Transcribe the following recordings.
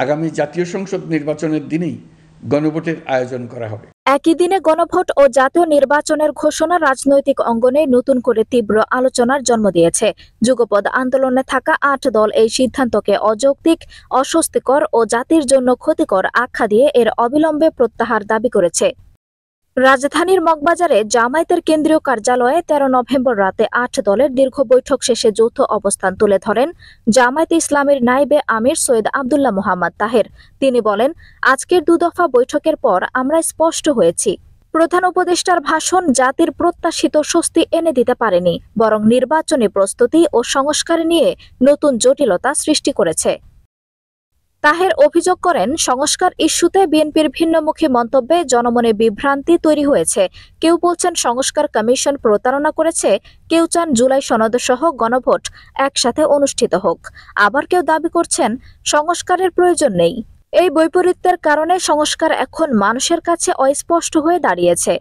আগামী জাতীয় সংসদ নির্বাচনের দিনেই গণভোটের আয়োজন করা হবে। একই দিনে গণভোট ও জাতীয় নির্বাচনের ঘোষণা রাজনৈতিক অঙ্গনে নতুন করে তীব্র আলোচনার জন্ম দিয়েছে। যুগপৎ আন্দোলনে থাকা ৮ দল এই সিদ্ধান্তকে অযৌক্তিক, অস্বস্তিকর ও জাতির জন্য ক্ষতিকর আখ্যা দিয়ে এর অবিলম্বে প্রত্যাহার দাবি করেছে। রাজধানীর মগবাজারে জামায়াতের কেন্দ্রীয় কার্যালয়ে ১৩ নভেম্বর রাতে ৮ দলের দীর্ঘ বৈঠক শেষে যৌথ অবস্থান তুলে ধরেন জামায়াতে ইসলামীর নায়েবে আমির সৈয়দ আব্দুল্লাহ মোহাম্মদ তাহের। তিনি বলেন, আজকের দুদফা বৈঠকের পর আমরা স্পষ্ট হয়েছি, প্রধান উপদেষ্টার ভাষণ জাতির প্রত্যাশিত স্বস্তি এনে দিতে পারেনি, বরং নির্বাচনী প্রস্তুতি ও সংস্কার নিয়ে নতুন জটিলতা সৃষ্টি করেছে। তাহের অভিযোগ করেন, সংস্কার ইস্যুতে বিএনপির ভিন্নমুখী মন্তব্যে জনমনে বিভ্রান্তি তৈরি হয়েছে। কেউ বলছেন সংস্কার কমিশন প্রতারণা করেছে, কেউ চান জুলাই সনদ সহ গণভোট একসাথে অনুষ্ঠিত হোক, আবার কেউ দাবি করছেন সংস্কারের প্রয়োজন নেই। এই বৈপরীত্যের কারণে সংস্কার এখন মানুষের কাছে অস্পষ্ট হয়ে দাঁড়িয়েছে।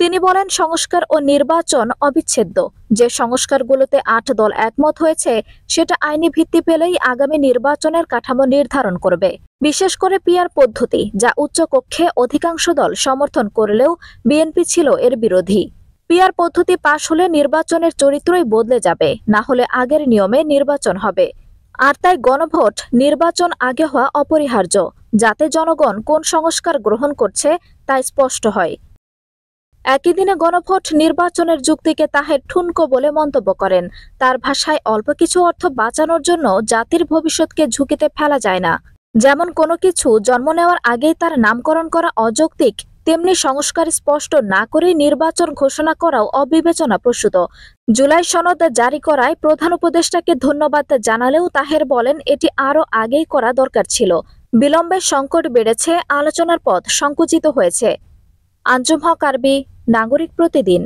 তিনি বলেন, সংস্কার ও নির্বাচন অবিচ্ছেদ্য। যে সংস্কারগুলোতে ৮ দল একমত হয়েছে সেটা আইনি ভিত্তি পেলেই আগামী নির্বাচনের কাঠামো নির্ধারণ করবে। বিশেষ করে পিআর পদ্ধতি, যা উচ্চকক্ষে অধিকাংশ দল সমর্থন করলেও বিএনপি ছিল এর বিরোধী। পিআর পদ্ধতি পাশ হলে নির্বাচনের চরিত্রই বদলে যাবে, না হলে আগের নিয়মে নির্বাচন হবে। আর তাই গণভোট নির্বাচন আগে হওয়া অপরিহার্য, যাতে জনগণ কোন সংস্কার গ্রহণ করছে তা স্পষ্ট হয়। একই দিনে গণভোট নির্বাচনের যুক্তিকে তাহের ঠুনকো বলে মন্তব্য করেন। তার ভাষায়, অল্প কিছু অর্থ বাঁচানোর জন্য জাতির ভবিষ্যৎকে ঝুঁকিতে ফেলা যায় না। যেমন কোনো কিছু জন্ম নেওয়ার আগেই তার নামকরণ করা অযৌক্তিক, তেমনি সংস্কার স্পষ্ট না করেই নির্বাচন ঘোষণা করাও অবিবেচনাপ্রসূত। জুলাই সনদ জারি করায় প্রধান উপদেষ্টাকে ধন্যবাদ জানালেও তাহের বলেন, এটি আরও আগেই করা দরকার ছিল। বিলম্বে সংকট বেড়েছে, আলোচনার পথ সংকুচিত হয়েছে। আঞ্জুম হক আরবি, নাগরিক প্রতিদিন।